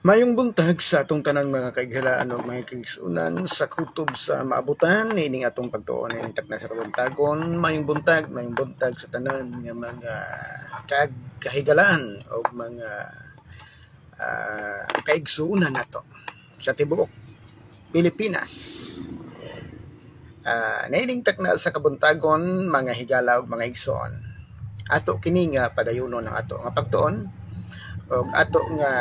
Mayong buntag sa atong tanang mga kaigalaan o mga kaigsunan sa kutob sa maabutan ining atong pagtuon ining takna sa kabuntagon. Mayong buntag sa tanan nga mga kahigalaan o mga kaigsunan nato sa tibuok Pilipinas. Naining takna sa kabuntagon mga higala o mga igsoon. Ato kini nga padayunon ng ato nga pagtuon og ato nga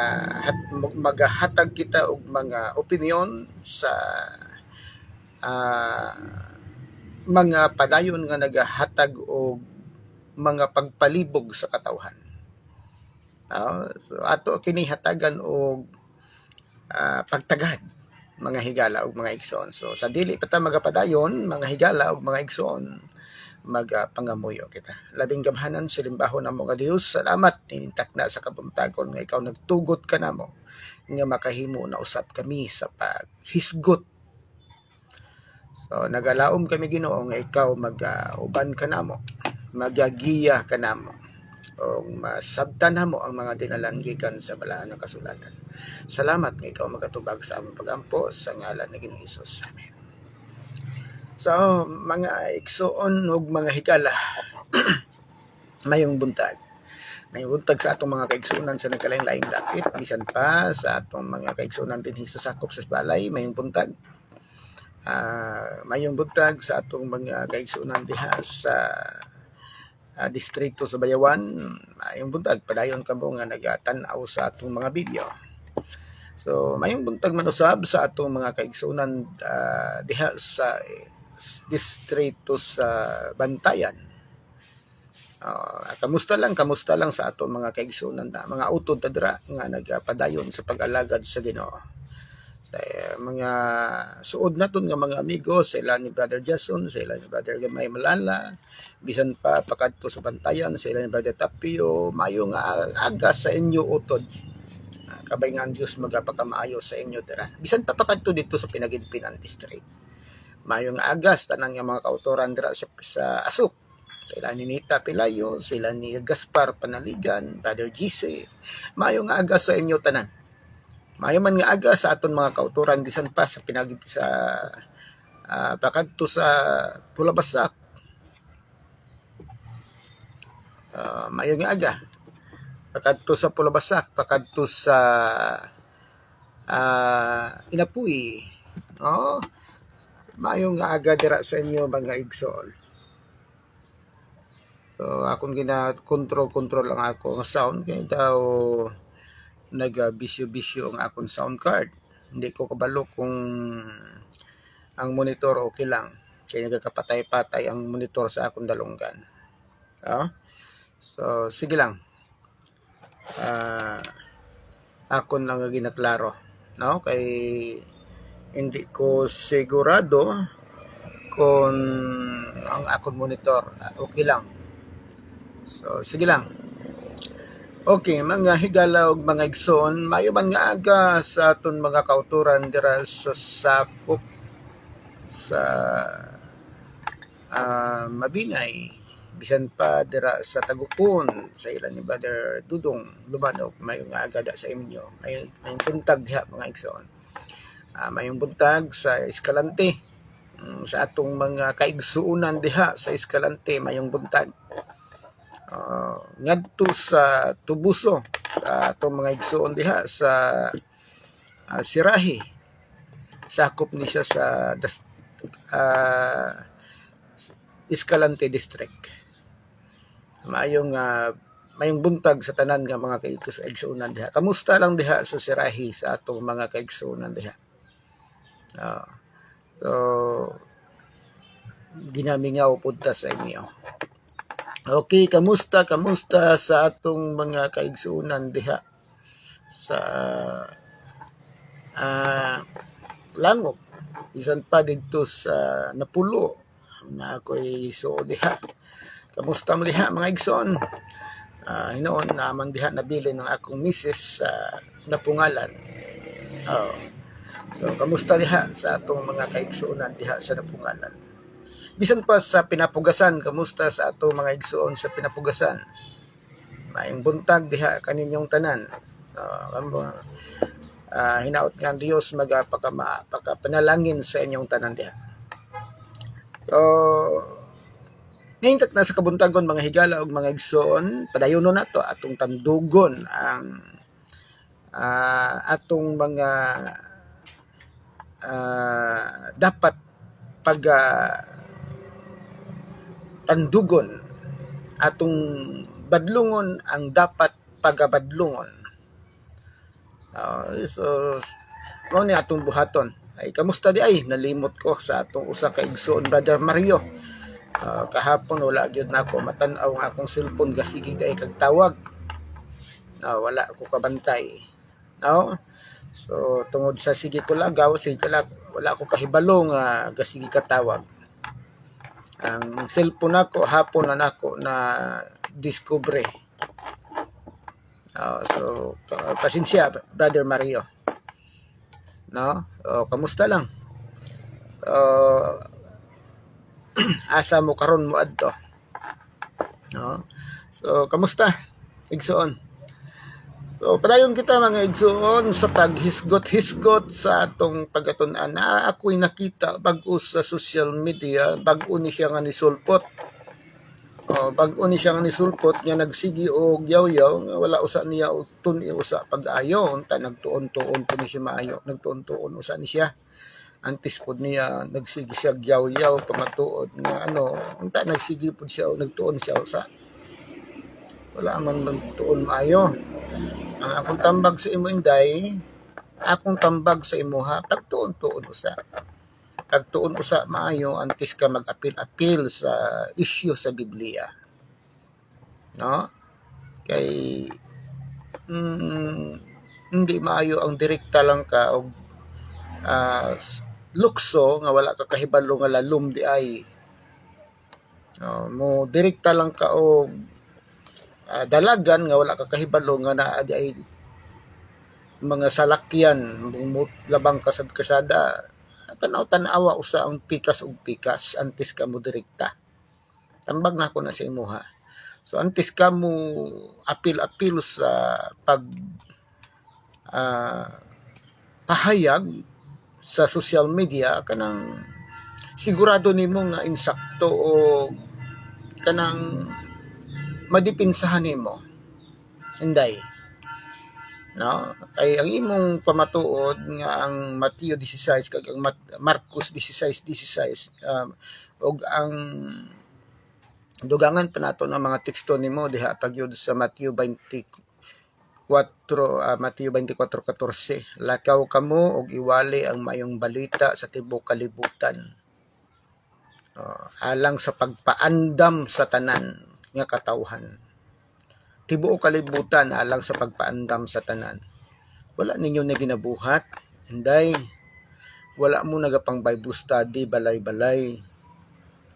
magahatag kita og mga opinyon sa mga padayon nga nagahatag og mga pagpalibog sa katawhan. So ato kini hatagan og pagtagad mga higala ug mga igsoon. So sa dili pa ta magapadayon mga higala ug mga igsoon, magapangamuyo kita. Labing gamhanan sa limbahon namo nga Dios, salamat inintakna sa kabuntagon nga ikaw nagtugot ka namo nga makahimo na usab kami sa paghisgot. So nagalaom kami Ginoo nga ikaw mag-uban ka namo, magagiya ka namo o masabtan namo ang mga dinalan gikan sa balaan ng kasulatan. Salamat nga ikaw magatubag sa among pagampo sa ngalan ni Ginoong Hesus. Amen. So, mga igsoon ug mga higala, mayong buntag. Mayong buntag sa atong mga kaigsunan sa nagkalain-laing dakit, bisan pa sa atong mga kaigsunan dinhi sa sakop sa balay, mayong buntag. Mayong buntag sa atong mga kaigsunan diha sa distrito sa Bayawan. Mayong buntag padayon kamo nga nagatan-aw sa atong mga video. So, mayong buntag man usab sa atong mga kaigsunan diha sa distrito sa Bantayan. Kamusta lang sa ato mga kaigsunan na mga utod tadra nga nagpadayon sa pag-alagad sa Ginoo. Sa mga suod naton nga mga amigo, sila ni Brother Jason, sila ni Brother Gamay Malala, bisan pa pakadto sa Bantayan, sila ni Brother Tapio, mayong aga sa inyo utod. Kabay nga ang Diyos magapakamaayo sa inyo dira. Bisan pa pakadto dito sa Pinaginpinan District. Mayong agas tanang nga mga kautoran dira sa Asuk. Sila ni Nita Pilayo, sila ni Gaspar Panaligan, Brother GC. Mayong agas sa inyo tanan. Mayo man nga agas sa aton mga kautoran bisan pa sa pakadto sa Pulabasak. Mayong nga aga pakadto sa Pulabasak, pakadto sa Inapuy. Mayong nga aga dira sa inyo mga igsoon. So akong gina-control lang ako ang sound kaya daw nag-bisyo-bisyo ang akong sound card. Hindi ko kabalo kung ang monitor okay lang. Kaya nagkakapatay-patay ang monitor sa akong dalunggan. So sige lang. Akon lang nga ginaklaro. Kay hindi ko sigurado kung ang akong monitor okay lang. So sige lang. Okay, mga higala ug mga igsoon, mayo man nga aga sa aton mga kauturan dira sa sakop sa Mabinay, bisan pa dira sa Tagupon, sa ilan ni Brother Dudong Lumanok, mayo nga aga da sa inyo. Mayong buntag diha mga igsoon. Mayong buntag sa Escalante, sa atong mga kaigsuunan diha sa Escalante, mayong buntag. Ngadto sa Tubuso, sa atong mga igsuon diha sa Sirahi, sakop ni siya sa Escalante District. Mayong buntag sa tanan nga mga kaigsuunan diha. Kamusta lang diha sa Sirahi sa atong mga kaigsuunan diha. So ginamingaw punta sa inyo. Okay, kamusta sa atong mga kaigsuunan diha sa Langop, bisan pa dito sa Napulo na ako'y suod diha. Kamusta mo diha mga igsoon? Hinoon naman diha nabili ng akong misis sa Napungalan. So kamusta diha sa atong mga kaigsuunan diha sa Napungalan? Bisan pa sa Pinapugasan, kamusta sa ato mga igsuon sa Pinapugasan? Maayong buntag diha kaninyong tanan. hinaot nga ang Dios pakapanalangin sa inyong tanan diha. So ngingkat na sa kabuntagon mga higala ug mga igsoon, padayonon nato atong tandugon ang atong mga dapat pag tandugon, atong badlungon ang dapat pagabadlungon. So mao ni atong buhaton. Ay kamusta di ay nalimot ko sa atong usa ka igsoon, Brother Mario. Kahapon wala gyud nako matan-aw nga akong cellphone gasigi kay kag tawag. Wala ko kabantay. No? So tungod sa sige ko lagaw, wala ko kahibalo nga gasigi ka tawag. Ang cellphone nako hapon na nako na discovery. So pasensya Brother Mario. No? Kamusta lang? Asa mo karon mo adto? No? So kamusta igsoon? So padayon kita mga igsoon sa paghisgot-hisgot sa atong pagatun-an. Ako'y nakita bag-o sa social media, bag-o ni siya nga nisulpot. Bag-o ni siya nga nisulpot nga nagsigi og yaw-yaw nga wala usa niya tun-i usa pag-ayo unta nagtuon-tuon po ni siya maayo, nagtuon-tuon usa ni siya. Antes pod niya nagsigi siya yaw-yaw pamatuod nga unta nagsigi pod siya o nagtuon siya usa. Wala man magtuon maayo. Ang akong tambag sa imo inday, akong tambag sa imuha, pagtuon-tuon usa. Pagtuon usa maayo antes ka mag-apil-apil sa issue sa Biblia. No? Kay hindi maayo ang direkta lang ka og lukso nga wala ka kahibalo nga lalum di ay. Mo direkta lang ka og dalagan nga wala ka kahibalo nga naa di ay mga salakyan labang kasad kasada, tanaw-tanawa usa ang pikas ug pikas antes ka mo direkta. Tambag na ako na sa imuha. So antes ka mo apil-apil sa pahayag sa social media, kanang sigurado nimo nga insakto o kanang madipinsahan nimo. Inday. No? Kay ang imong pamatuod nga ang Mateo 16 kag ang Marcos 16:16 og ang dugangan pa nato ng mga teksto nimo diha pagyud sa Mateo 24:14. Lakaw kamo og iwali ang mayong balita sa tibuok kalibutan. Alang sa pagpaandam sa tanan nga katawhan. Tibuok kalibutan alang sa pagpaandam sa tanan. Wala ninyo na ginabuhat, inday. Wala mo nagapang Bible study, balay-balay.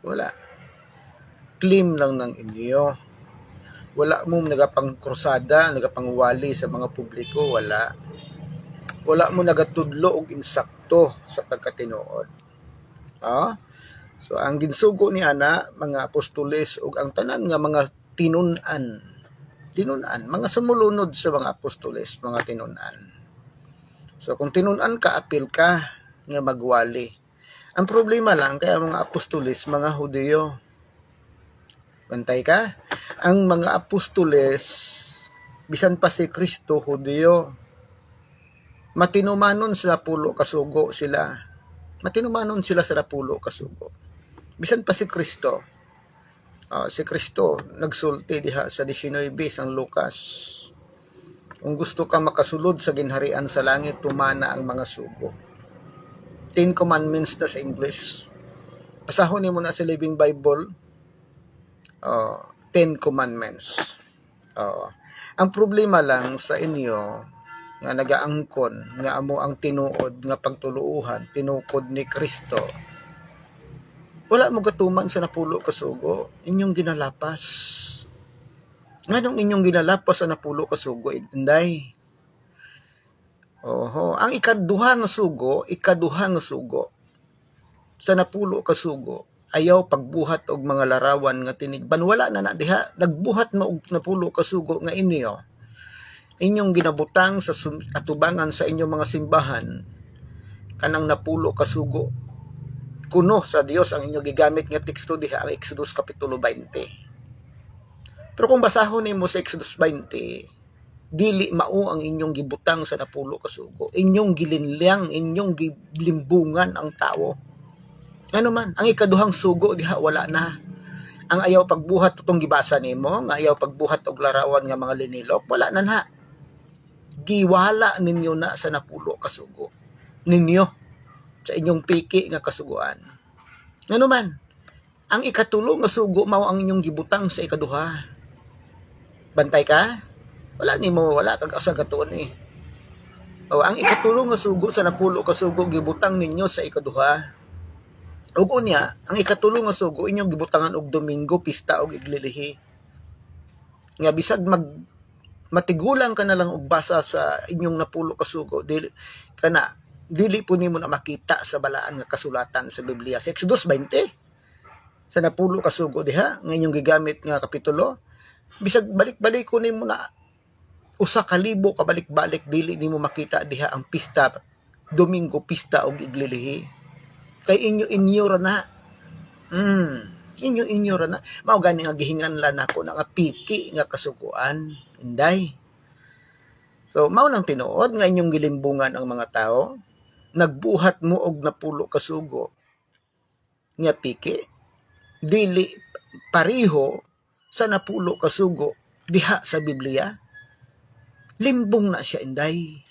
Wala. Claim lang ng inyo. Wala mo nagapang krusada, nagapang wali sa mga publiko, wala. Wala mo nagatudlo og insakto sa pagkatinuod. So ang ginsugo ni ana mga apostoles ug ang tanan nga mga tinunan, mga sumulunod sa mga apostoles, mga tinunan. So kung tinunan ka, apil ka nga magwali. Ang problema lang kaya mga apostoles, mga Hudyo. Bantay ka? Ang mga apostoles, bisan pa si Kristo, Hudyo. Matinumanon sa pulo kasugo sila. Matinumanon sila sa pulo kasugo. Bisan pa si Kristo. Si Kristo nagsulti diha sa 19 sang Lucas. Kung gusto ka makasulod sa ginharian sa langit, tumana ang mga sugo. 10 Commandments na sa English. Basahon mo na sa Living Bible. 10 Commandments. Ang problema lang sa inyo nga nagaangkon nga amo ang tinuod nga pagtuluuhan, tinukod ni Kristo. Wala mo gatuman sa napulo kasugo, inyong ginalapas. Nganong inyong ginalapas sa napulo kasugo, inday? Ang ikaduha nga sugo sa napulo kasugo, ayaw pagbuhat og mga larawan nga tinigban. Wala na diha, nagbuhat mo og napulo kasugo nga inyo. inyong ginabutang sa atubangan sa inyong mga simbahan kanang napulo ka sugo kuno sa Dios ang inyong gigamit nga teksto diha ang Exodus kapitulo 20. Pero kung basahon nimo sa Exodus 20, dili mao ang inyong gibutang sa napulo ka sugo. Inyong gilinlyang, inyong gilimbungan ang tao. Ano man, ang ikaduhang sugo diha wala na. Ang ayaw pagbuhat itong gibasa nimo, nga ayaw pagbuhat og larawan nga mga linilok, wala na na. Giwala ninyo na sa napulo ka sugo ninyo sa inyong piki nga kasuguan. Ngano man, ang ikatulo nga sugo mao ang inyong gibutang sa ikaduha. Bantay ka? Wala nimo, wala kag asa gatuon eh. O ang ikatulo nga sugo sa napulo ka sugo gibutang ninyo sa ikaduha. Ug unya, ang ikatulo nga sugo inyong gibutangan og Domingo, pista og iglilihi. Nga bisag matigulang ka na lang og basa sa inyong napulo ka sugo, dili po nimo na makita sa balaan nga kasulatan sa Biblia. Sa Exodus 20, sa napulo ka sugo diha, nga inyong gigamit nga kapitulo, bisag balik-balik ko nimo na usa ka libo ka balik-balik, dili nimo makita diha ang pista, Domingo, pista og iglilihi. Kay inyo ra na. Inyo ra na. Mao gani nga gihinganlan nako na nga piki nga kasuguan, inday. So mao nang tinuod nga inyong gilimbungan ang mga tao, nagbuhat mo og napulo ka sugo nga piki, dili pareho sa napulo ka sugo diha sa Biblia. Limbong na siya, inday.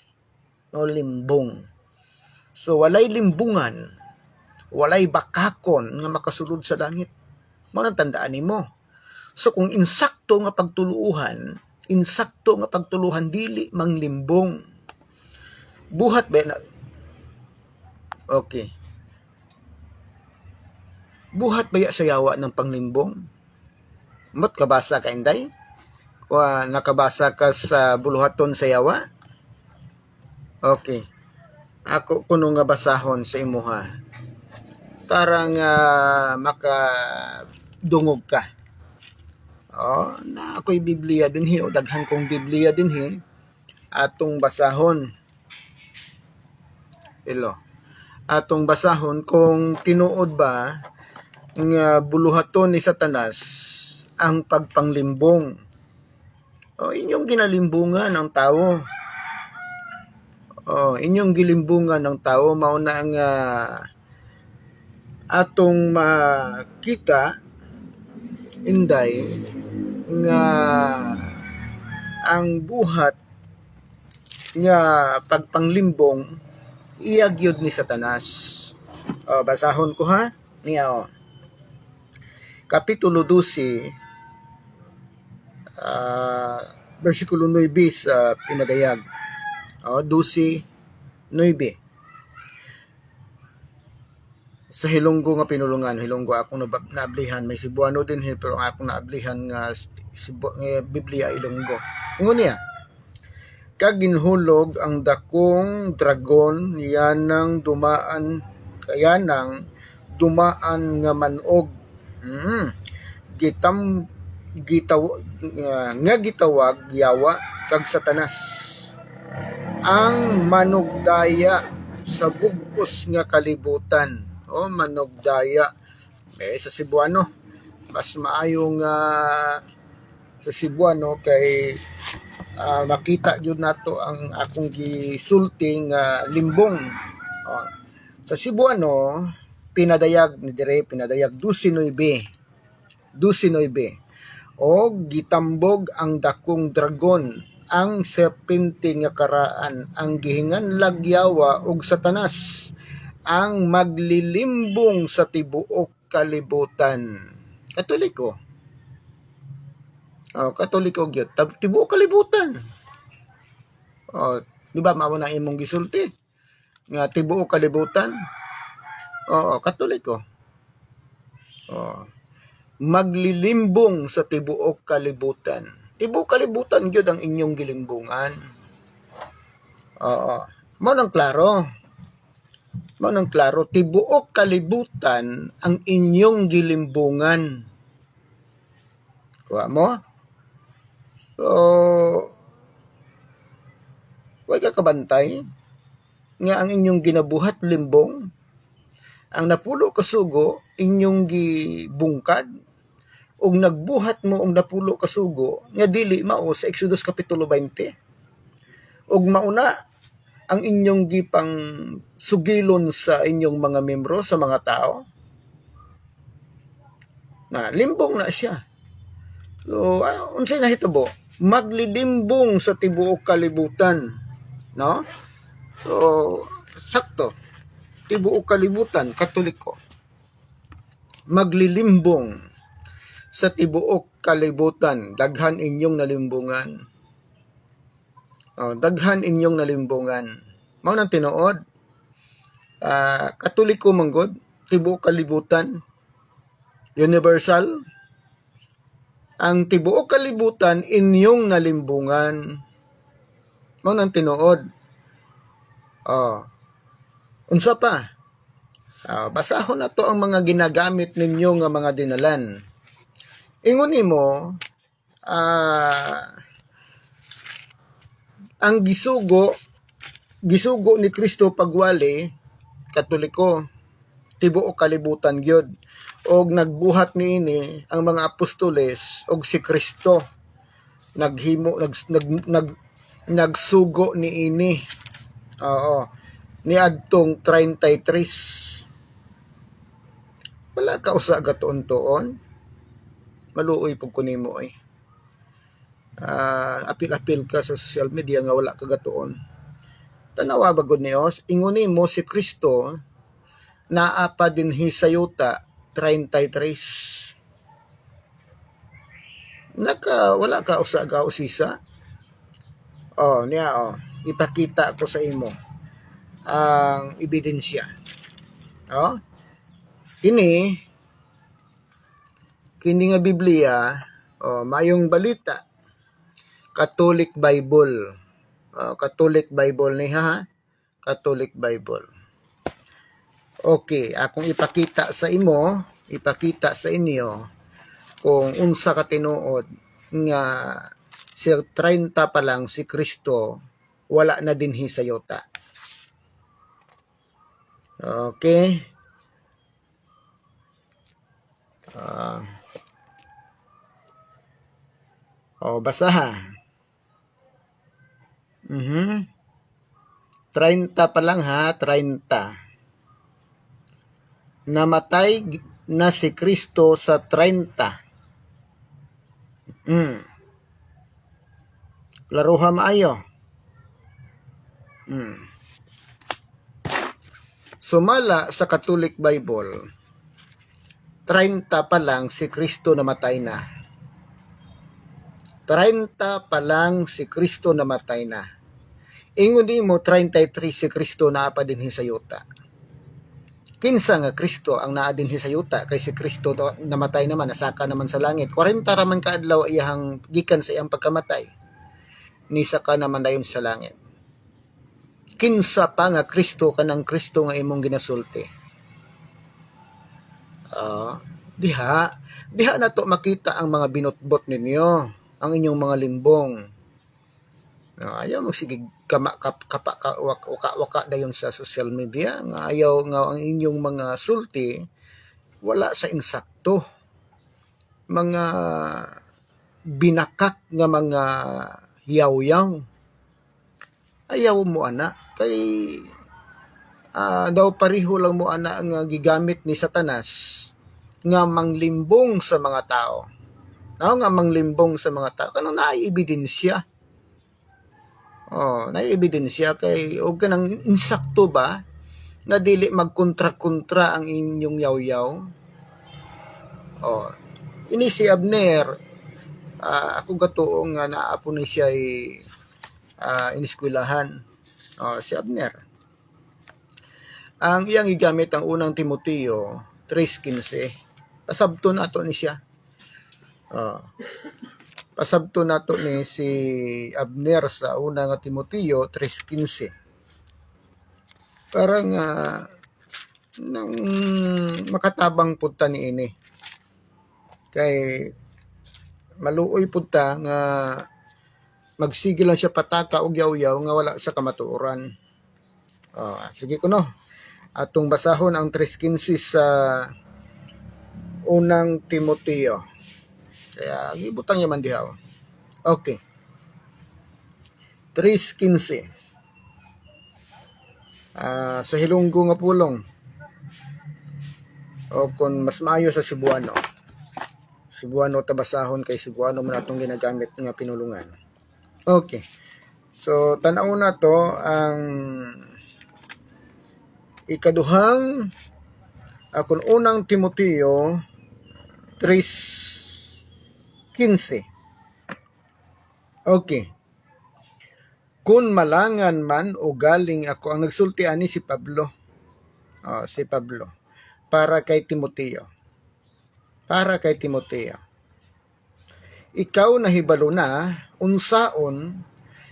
O limbong. So walay limbungan, walay bakakon nga makasulod sa langit. Mao nang tandaan nimo. So kung insakto nga pagtuluhan, dili manglimbong. Buhat ba na? Okay. Buhat ba sa yawa ng panglimbong? Mat kabasa ka, inday? O nakabasa ka sa buluhaton sa yawa? Okay. Ako kuno nga basahon sa imuha para nga makadungog ka. Na ako'y Biblia dinhi, o daghan kong Biblia dinhi, atong basahon. Atong basahon kung tinuod ba nga buluhaton ni Satanas ang pagpanglimbong. Inyong ginalimbungan ang tao. Inyong gilimbungan ng tao, mao na ang atong makita, inday, nga ang buhat nga pagpanglimbong iyagyod ni Satanas. Basahon ko ha niya. Kapitulo 12, versikulo 9 sa pinadayag. 12:9. Sa Hilonggo nga pinulungan, Hilonggo akong naablihan, may Cebuano din pero akong naablihan nga Biblia Ilonggo. Ingon niya, kag ginhulog ang dakong dragon yanang dumaan nga manog. Gitawag yawa kag Satanas, ang manugdaya sa bug-os nga kalibutan. Manugdaya. Sa Cebuano, mas maayong sa Cebuano kay makita yun nato ang akong gisulting limbong. Sa Cebuano, pinadayag 12:9. O gitambog ang dakong dragon, ang serpente nga karaan, ang gihinganlag yawa og Satanas, ang maglilimbong sa tibuok kalibutan. Katoliko. Katoliko gyud. Tibuok kalibutan. Di ba mao na imong gisulti? Nga tibuok kalibutan. Katoliko. Maglilimbong sa tibuok kalibutan. Tibuok kalibutan gyud ang inyong gilimbungan. Mao nang klaro, tibuok kalibutan ang inyong gilimbungan. Kuha mo? So Huwag ka kabantay nga ang inyong ginabuhat limbong, ang napulo kasugo inyong gibungkad, ug nagbuhat mo og napulo kasugo nga dili mao sa Exodus kapitulo 20. Ug mauna ang inyong gipang sugilon sa inyong mga membro, sa mga tao, na limbong na siya. So, unsay nahitabo? Maglilimbong sa tibuok kalibutan, no? So, sakto. Tibuok kalibutan, Katoliko. Maglilimbong sa tibuok kalibutan, daghan inyong nalimbungan. Daghan inyong nalimbungan. Mao nang tinuod. Katoliko manggod, tibuok kalibutan, universal. Ang tibuok kalibutan inyong nalimbungan. Mao nang tinuod. Unsa pa? Basahon na to ang mga ginagamit ninyo nga mga dinalan. Ingon nimo, ang gisugo ni Kristo pagwali, Katoliko, tibuok kalibutan gyud. Og nagbuhat niini ang mga apostoles og si Kristo. Nagsugo niini. Niadtong 33. Wala ka usa gatuon-tuon. Maluoy pug kunimo ay. Apil-apil ka sa social media nga wala ka gatuon. Tanawa ba gud nios? Ingon nimo si Kristo naa pa dinhi sa yuta 33. Wala ka usa ka usisa. Ipakita ko sa imo ang ebidensya. Kini nga Biblia, mayong balita, Catholic Bible. Catholic Bible ni ha? Catholic Bible. Okay, akong ipakita sa inyo kung unsa ka tinuod nga si 30 pa lang si Kristo wala na dinhi sa yuta. Okay. Basaha. 30 pa lang ha, 30. Namatay na si Kristo sa 30. Laruha maayo. Sumala sa Catholic Bible, 30 pa lang si Kristo namatay na. 30 pa lang si Kristo namatay na. Ingon nimo 33 si Kristo naa pa dinhi sa yuta. Kinsa nga Kristo ang naa dinhi sa yuta, kay si Kristo namatay naman, nasaka naman sa langit. 40 raman ka adlaw iyang gikan sa iyang pagkamatay. Nisaka naman dayon sa langit. Kinsa pa nga Kristo kanang Kristo nga imong ginasulti? Diha na to makita ang mga binutbot ninyo, ang inyong mga limbong. Ayaw mo sige waka dayon sa social media nga ayaw nga ang inyong mga sulti wala sa insakto. Mga binakak nga mga yaw-yaw. Ayaw mo ana kay daw pareho lang mo ana nga gigamit ni Satanas nga manglimbong sa mga tao. Nga manglimbong sa mga tao kanang naibidensya. Naibidensya kay og kanang insakto ba na dili magkontra-kontra ang inyong yaw-yaw. Ini si Abner, ako gatuong nga naapo ni siya iniskwelahan. Si Abner. Ang iyang igamit ang unang Timoteo 3:15. Pasabto na to ni siya. Pasabto nato ni si Abner sa una nga Timoteo 3:15. Parang nang makatabang pud ta niini. Kay maluoy pud ta nga Magsige lang siya pataka og yaw-yaw nga wala sa kamatuoran. Sige ko no. Atong basahon ang 3:15 sa unang Timoteo. Kaya gibutang niya man diha. Okay. 3:15. Sa Hilonggo nga pulong. O kung mas maayo sa Cebuano. Cebuano tabasahon kay Cebuano man atong ginagamit nga pinulungan. Okay. So tan-aw na to ang ikaduhang kung unang Timoteo 3:15. Okay. Kung malangan man o galing ako, ang nagsulti ani si Pablo. Si Pablo. Para kay Timoteo. Para kay Timoteo. Ikaw nahibalo na unsaon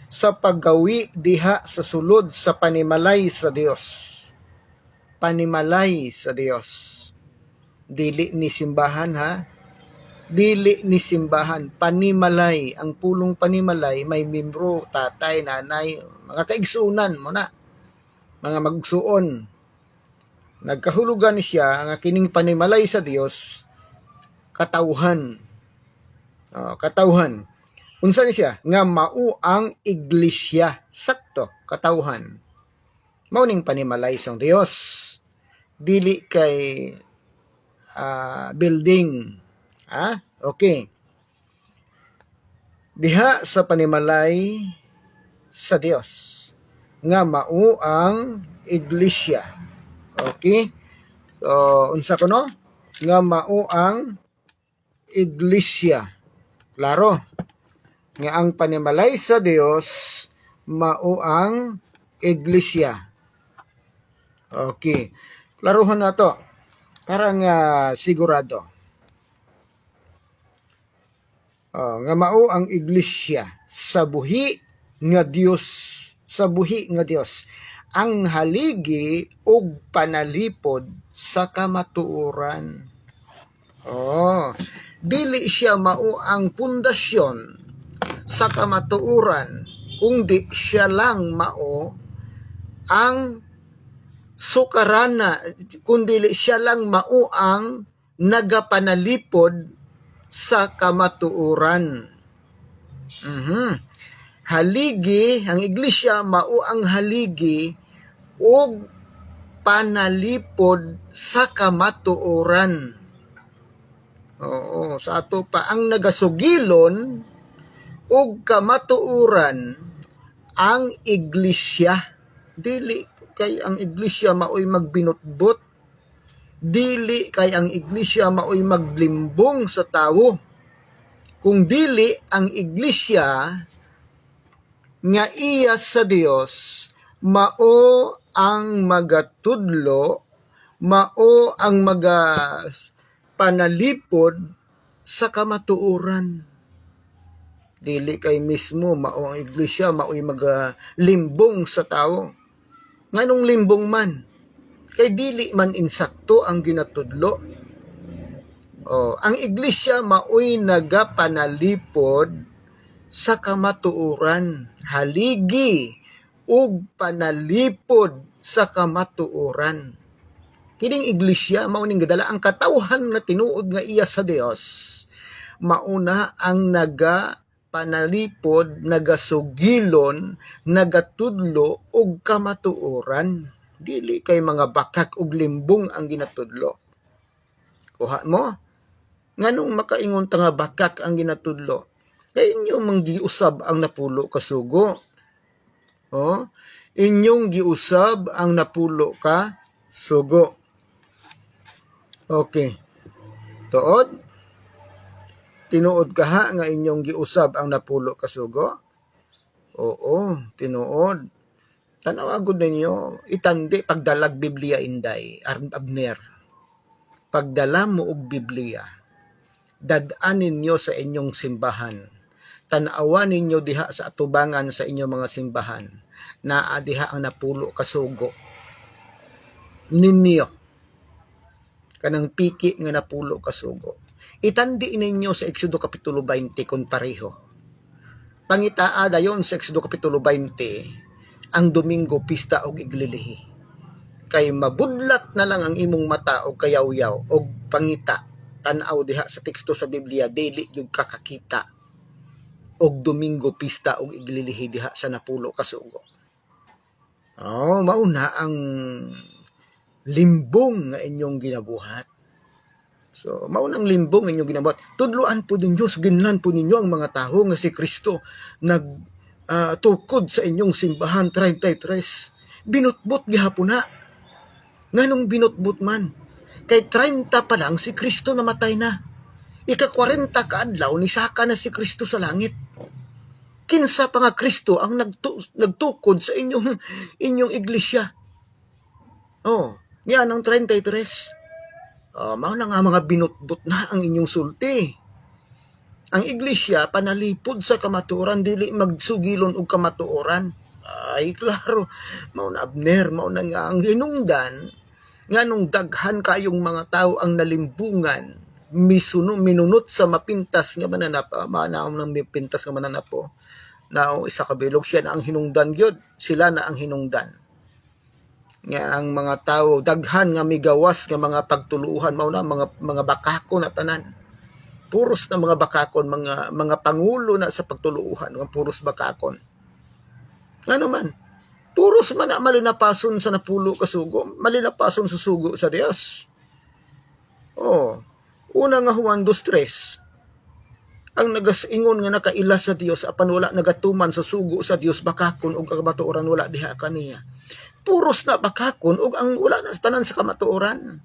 sa paggawi diha sa sulod sa panimalay sa Dios. Panimalay sa Dios. Dili ni simbahan ha. Dili ni simbahan, panimalay. Ang pulong panimalay may membro, tatay, nanay, mga kaigsuunan mo na, mga magsuon. Nagkahulugan siya nga kining panimalay sa Dios katawhan. Katawhan. Unsa ni siya? Nga mao ang iglesia. Sakto, katawhan. Mao ning panimalay sa Dios. Dili kay building. Okay. Diha sa panimalay sa Dios nga mao ang iglesia. Okay? So, unsa ko no? Nga mao ang iglesia. Klaro. Nga ang panimalay sa Dios mao ang iglesia. Okay. Klaruhan na to. Parang sigurado. Nga mao ang iglesia sa buhi nga Dios, sa buhi nga Dios, ang haligi og panalipod sa kamatuoran. Dili siya mao ang pundasyon sa kamatuoran, kundi siya lang mao ang sukarana, kundi siya lang mao ang nagapanalipod sa kamatuoran. Haligi, ang iglesia mao ang haligi og panalipod sa kamatuoran. Sa ato pa ang nagasugilon og kamatuoran ang iglesia. Dili kay ang iglesia maoy magbinutbot. Dili kay ang iglesia maoy maglimbong sa tawo. Kung dili ang iglesia nga iya sa Dios mao ang magatudlo, mao ang panalipod sa kamatuoran. Dili kay mismo mao ang iglesia maoy maglimbong sa tawo. Nganong limbong man? Kay dili man insakto ang ginatudlo. Ang iglesia maoy nagapanalipod sa kamatuoran. Haligi ug panalipod sa kamatuoran. Kining iglesia mao ning gadala ang katawhan nga tinuod nga iya sa Dios. Mauna ang panalipod, nagasugilon, nagatudlo og kamatuoran. Dili kay mga bakak ug limbong ang ginatudlo. Kuha mo? Nganong makaingon ta nga bakak ang ginatudlo? Kay inyo manggiusab ang napulo ka sugo. Inyong giusab ang napulo ka sugo. Okay. Tuod? Tinuod ka ha nga inyong giusab ang napulo ka sugo? Oo, tinuod. Tanaw agud ninyo, itandi pagdalag Biblia inday, Abner. Pagdala mo og Biblia, dadanin ninyo sa inyong simbahan. Tanawa ninyo diha sa atubangan sa inyong mga simbahan. Naa diha ang napulo ka sugo ninyo. Kanang piki nga napulo ka sugo. Itandi ninyo sa Exodo Kapitulo 20 kung pareho. pangitaa dayon sa Exodo Kapitulo 20, ang Domingo pista og iglilihi. Kay mabudlat na lang ang imong mata og kayaw-yaw og pangita, tan-aw diha sa teksto sa Biblia, dili gyud kakakita og Domingo pista og iglilihi diha sa napulo ka sugo. Mauna ang limbong nga inyong ginabuhat. So, maunang limbong inyong ginabuhat. Tudloan po ninyo, suginlan po ninyo ang mga tao nga si Kristo tukod sa inyong simbahan 33. Binutbot gihapon na. Nganong binutbot man? Kay 30 pa lang si Kristo namatay na. Ika-40 kaadlaw ni saka na si Kristo sa langit. Kinsa pa nga Kristo ang nagtukod sa inyong iglesia. Yan ang 33. Mao na nga mga binutbot na ang inyong sulti. Ang iglesia panalipod sa kamatuoran, dili magsugilon og kamatuoran. Ay klaro, mao na Abner, mao na nga ang hinungdan nganong daghan kayong mga tao ang nalimbungan minunot sa mapintas nga mananap, manaom ng mapintas nga mananap po. Now isa ka bilog, siya na ang hinungdan gyud, sila na ang hinungdan. Nga ang mga tao daghan nga migawas nga mga pagtuluhan, mao na mga bakakon na tanan. Puros na mga bakakon, mga pangulo na sa pagtuluhan, nga puros bakakon. Ano man, puros man na malinapason sa napulo ka sugo, malinapason sa sugo sa Dios. Una nga Juan 2:3, ang nagasingon nga nakaila sa Dios apan wala nagatuman sa sugo sa Dios, bakakon ug kamatuoran wala diha kaniya. Puros na bakakon ug ang wala na tanan sa kamatuoran.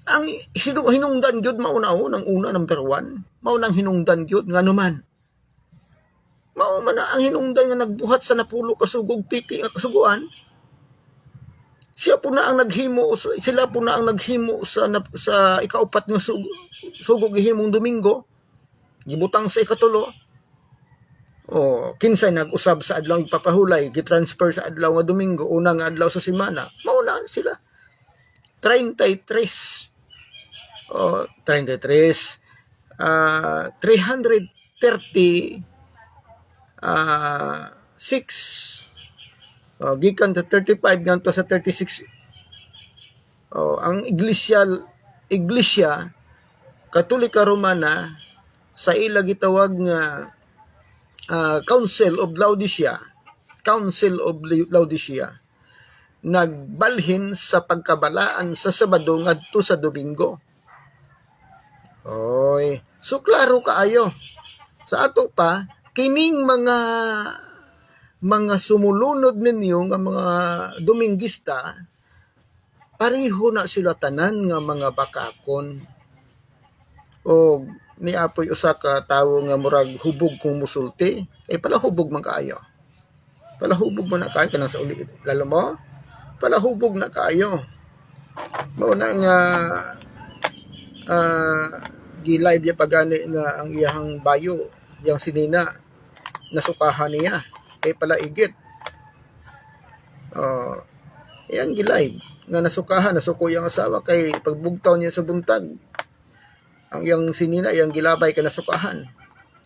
Ang hinungdan gyud mauna-unang number 1, mao nang hinungdan gyud ngano man. Mao man ang hinungdan nga nagbuhat sa napulo ka sugog piki nga kasuguan. Sila po na ang naghimo sa ikaupat nga sugog gihimong Domingo. Gibutang sa ikatulo. Kinsay nag-usab sa adlaw ipapahulay, gitransfer sa adlaw nga Domingo, una nga adlaw sa semana. Mauna sila. 33. 336. Gikan sa 35 nganto sa 36. Ang iglesia Katolika Romana sa ila gitawag nga Council of Laodicea, nagbalhin sa pagkabalaan sa Sabado ngadto sa Domingo. So klaro kaayo. Sa ato pa, kining mga sumulunod ninyo nga mga Dominguista, pareho na sila tanan nga mga bakakon. Ni apoy usa ka tawo nga murag hubog kung musulti, palahubog man kaayo. Palahubog man na kaayo kanang sa uli lalo mo. Palahubog na kaayo. Mao na nga gi-live ya pagani nga ang iyang bayo, yang sinina nasukahan niya kay palaigit. Yan gi-live nga nasuko yang asawa kay pagbugtaw niya sa buntag. Ang iyang sinina, iyang gilabay ka nasukahan.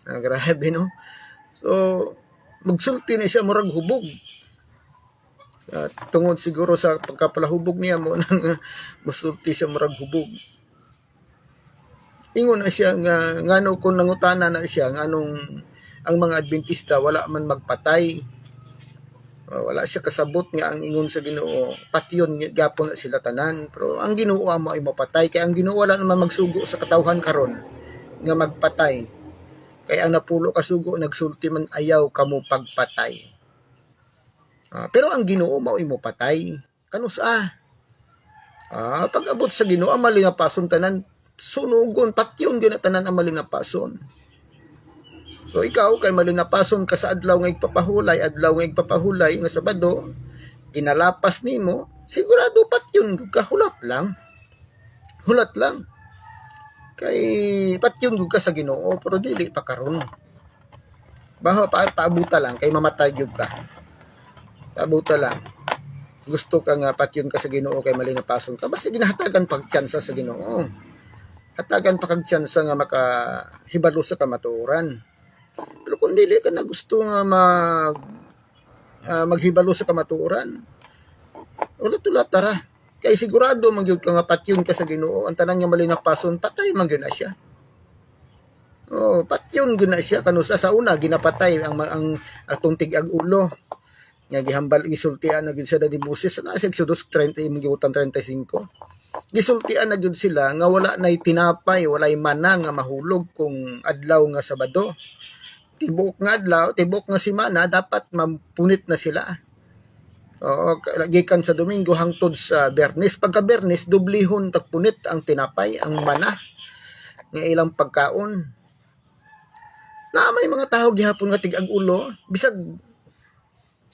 Grabe, no? So, magsulti na siya, murag hubog. Tungod siguro sa pagkapalahubog niya mo, nang masulti siya, murag hubog. Ingon na siya, ngano kung nangutana na siya, nganong ang mga Adventista, wala man magpatay. Wala siya kasabot nga ang ingon sa Ginoo, patyon gapon na sila tanan, pero ang Ginoo amo ay mapatay, kay ang Ginoo wala naman magsugo sa katawhan karon nga magpatay, kay ang napulo ka sugo nagsulti man ayaw kamo pagpatay. Pero ang Ginoo mao imo patay kanusa. Pag-abot sa Ginoo ang malinapason tanan sunugon, patyon gyud tanan ang malinapason. So ikaw kay malinapason ka sa adlaw nga igpapahulay, nga Sabado, inalapas nimo, sigurado patyon ka, hulat lang. Kay patyon ka sa Ginoo, pero dili pa karon. Baho paabuta lang kay mamatay gyud ka. Paabuta lang. Gusto ka nga patyon ka sa Ginoo kay malinapason ka, basta ginahatagan pagtsansa sa Ginoo. Hatagan pa kag tsansa nga makahibalo sa kamatuoran. Pero kung dili ka na gusto nga maghibalo sa kamatuoran, wala tula tara. Kay sigurado magyud ka nga patyon ka sa Ginoo, ang tanan nga malinapason patay man gyud na siya. Oh, patyon gyud na siya kanusa sa una ginapatay ang atong tig-ag ulo. Nga gihambal gisultian na gyud siya di Moses na sa Exodus 30 gibutan 35. Gisultian na gyud sila nga wala nay tinapay, walay mana nga mahulog kung adlaw nga Sabado. Tibok nga adlaw, tibok nga semana dapat mapunit na sila. Oo, gikan sa Domingo hangtod sa Bernes. Pagka Bernes, dublihon tagpunit ang tinapay, ang mana nga ilang pagkaon. Na may mga tao gihapon nga tig-ag ulo, bisag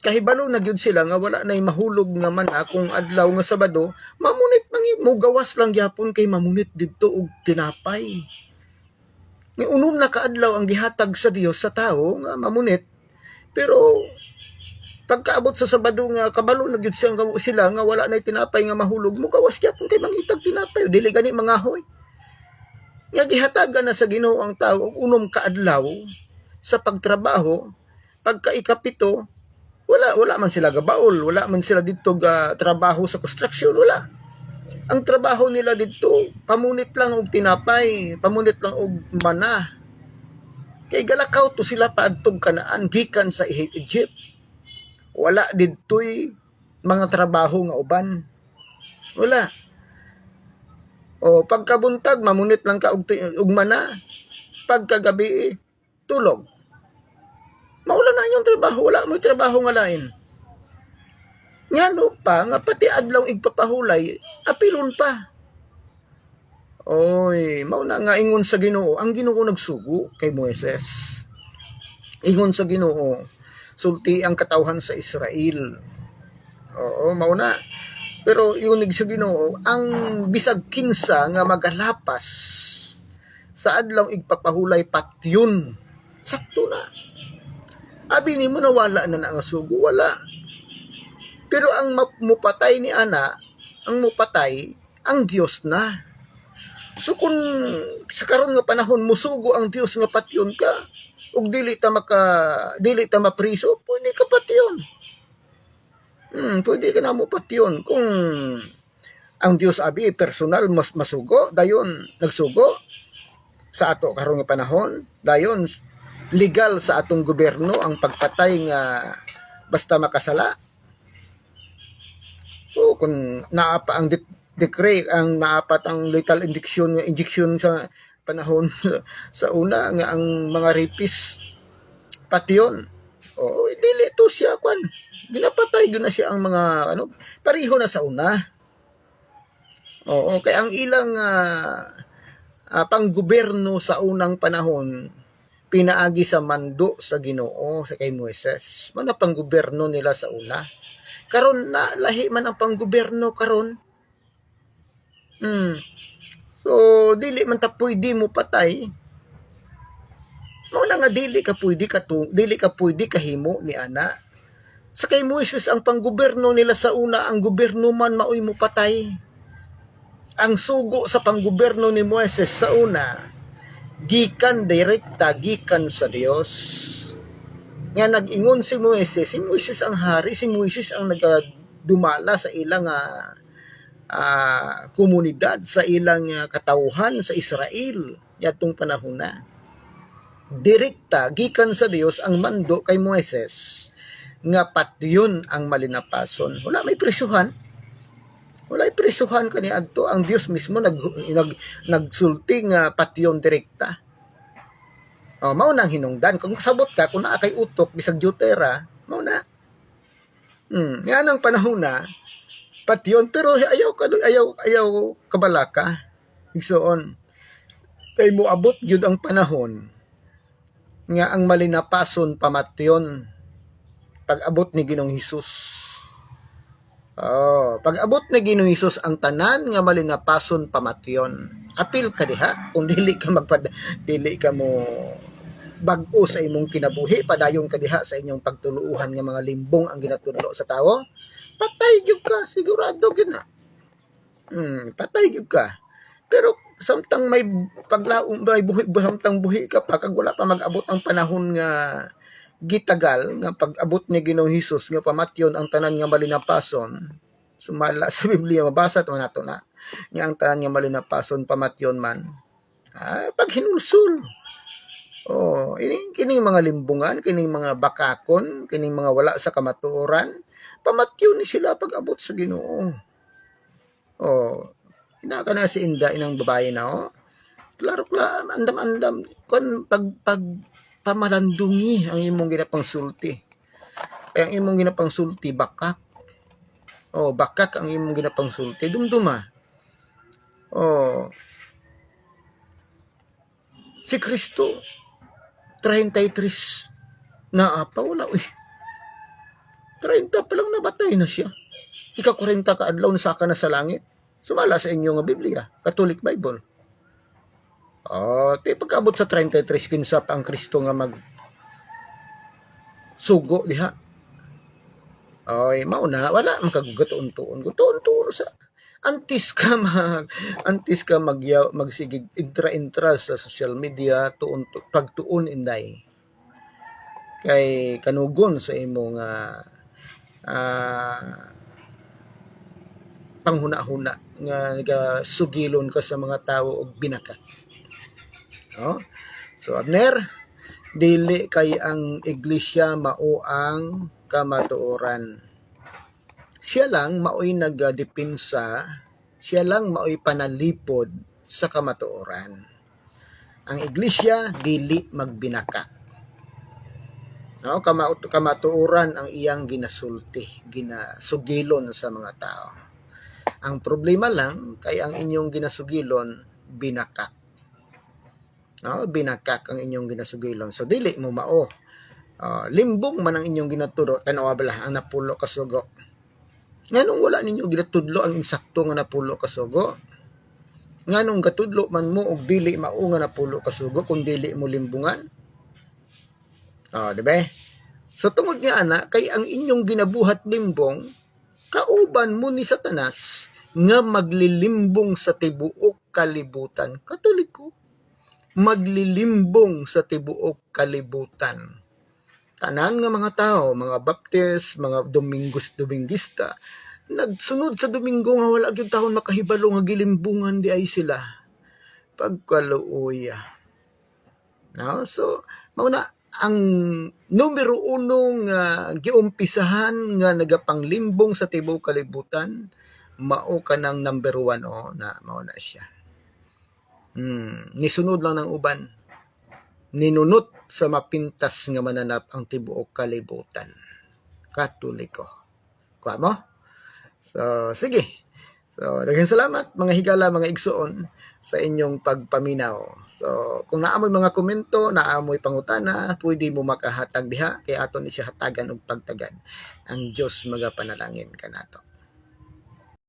kahibalo na gyud sila nga wala nay mahulog nga mana kung adlaw nga Sabado, mamunit mo gawas lang gyapon kay mamunit didto og tinapay. Ni unom na kaadlaw ang gihatag sa Dios sa tao nga mamunit, pero pagkaabot sa Sabado nga kabalo na gyud sila nga wala nay tinapay nga mahulog, mo gawas gyapon kay mangitag tinapay, dili gani mangahoy. Nga gihatagan na sa Ginoo ang tao og unom kaadlaw sa pagtrabaho, pagka ikapito wala man sila gabaol, wala man sila dito ga trabaho sa construction, wala. Ang trabaho nila dito, pamunit lang og tinapay, pamunit lang og mana. Kay galakaw to sila paadtog Kanaan gikan sa Egypt. Wala didtoy mga trabaho nga uban. Wala. O pagkabuntag mamunit lang ka og mana, pagkagabi tulog. Maula na yung trabaho, wala mo trabaho nga lain. Ngano pa, nga pati adlaw igpapahulay, apilon pa. Oy, mauna nga ingon sa Ginoo, ang Ginoo nagsugo kay Moises. Ingon sa Ginoo, sulti ang katawhan sa Israel. Oo, mauna. Pero iunig sa Ginoo, ang bisag kinsa nga magalapas sa adlaw igpapahulay patyon. Sakto na. Abi ni mo nawala na nga sugo, wala. Pero ang mupatay ni ana, ang mupatay, ang Dios na. So kung sa karon nga panahon musugo ang Dios nga patyon ka, ug dili ta mapriso, pwede ka patyon. Pwede ka na mo patyon kung ang Dios abi personal mas masugo, dayon nagsugo sa ato karon nga panahon, dayon legal sa atong gobyerno ang pagpatay nga basta makasala. O kung naapa ang decree, ang naapat ang lethal injection sa panahon sa una nga ang mga rapist patyon. O dili to siya kwan. Ginapatay gyud na siya ang mga pareho na sa una. Oo, kay ang ilang panggobyerno sa unang panahon pinaagi sa mando sa Ginoo sa kay Moises. Man ang panggobyerno nila sa una. Karon na lahi man ang panggobyerno karon. So dili man ta pwede mo patay. Mao na nga dili ka pwede kahimo ni ana. Sa kay Moises ang panggobyerno nila sa una, ang gobyerno man maoy mo patay. Ang sugo sa panggobyerno ni Moises sa una gikan sa Dios. Nga nag-ingon si Moises ang hari, si Moises ang nagadumala sa ilang komunidad, sa ilang katawhan sa Israel yatong panahon na. Direkta gikan sa Dios ang mando kay Moises nga patyon ang malinapason. Wala may presuhan. Wala presuhan kaniadto, ang Dios mismo nagsulti nga patyon direkta. Mao nang hinungdan kung sabot ka kung naa kay utok bisag Deutera, mao na. Yan ang panahon na patyon, pero ayaw kabalaka. Igsoon kay moabot gyud ang panahon nga ang malinapason pamatyon pag-abot ni Ginoong Hesus. Pag-abot ni Ginoong Hesus ang tanan nga malinapason pamatyon. Apil ka diha kung dili ka mo bag-o sa imong kinabuhi, padayon ka diha sa inyong pagtuluuhan nga mga limbong ang ginatudlo sa tawo, patay gyud ka, sigurado gyud na. Patay gyud ka. Pero samtang may paglaom, may buhi, samtang buhi ka pa, kag wala pa mag-abot ang panahon nga gitagal, nga pag-abot ni Ginoong Hesus, nga pamatyon ang tanan nga malinapason, sumala sa Biblia, mabasa ito nato na, nga ang tanan nga malinapason, pamatyon man, pag hinulsul, kining mga limbungan, kining mga bakakon, kining mga wala sa kamatuoran, pamatyon ni sila pag-abot sa Ginoo. Hinaka na si Inda, inang babae na, klaro andam-andam, pag pamalandungi ang imong ginapang sulti. Kaya ang imong ginapang sulti, bakak. Bakak ang imong ginapang sulti, dumduma. Si Kristo, 33 na apa, wala, 30 pa lang nabatay na siya. Ika-40 ka adlaw na saka na sa langit. Sumala sa inyo nga Biblia, Catholic Bible. Pagkaabot sa 33, kinsa pa ang Kristo nga mag sugo diha. Mauna, wala magkagatuon-tuon. Gutuon-tuon sa antis ka magsigig intra sa social media pagtuon inday. Kay kanugon sa imong panghuna-huna nga nagasugilon ka sa mga tao og binakak. So abner, dili kay ang iglesia mao ang kamatuoran. Siya lang maoy nagadepensa, siya lang maoy panalipod sa kamatuoran. Ang iglesia dili magbinaka. Kamatuoran ang iyang ginasulti, ginasugilon sa mga tao. Ang problema lang kay ang inyong ginasugilon binakak. Binakak ang inyong ginasugilon. So dili mo mao. Limbong man ang inyong ginaturo, tanawa bala ang napulo ka sugo. Nganong wala ninyo ginatudlo ang insakto nga napulo ka sugo? Nganong gatudlo man mo og dili mao nga napulo ka sugo kung dili mo limbungan? Diba? So tungod nga ana, kay ang inyong ginabuhat limbong, kauban mo ni Satanas nga maglilimbong sa tibuok kalibutan. Katoliko, maglilimbong sa tibuok kalibutan. Tanan nga mga tao, mga Baptist, mga Dominguista, nagsunod sa Domingo nga wala gyud taon makahibalo nga gilimbungan di ay sila. Pagkaluoy. So, mauna ang numero 1 nga giumpisahan nga nagapanglimbong sa tibuok kalibutan, mao kanang number 1 na mao na siya. Nisunod lang ng uban. Ninunot sa mapintas nga mananap ang tibuok kalibutan. Katoliko. Kuha mo? So, sige. So, daghang salamat mga higala, mga igsoon sa inyong pagpaminaw. So, kung naamoy mga komento, naamoy pangutana, pwede mo makahatag diha kay aton ni siya hatagan og pagtagad. Ang Dios magapanalangin kanato.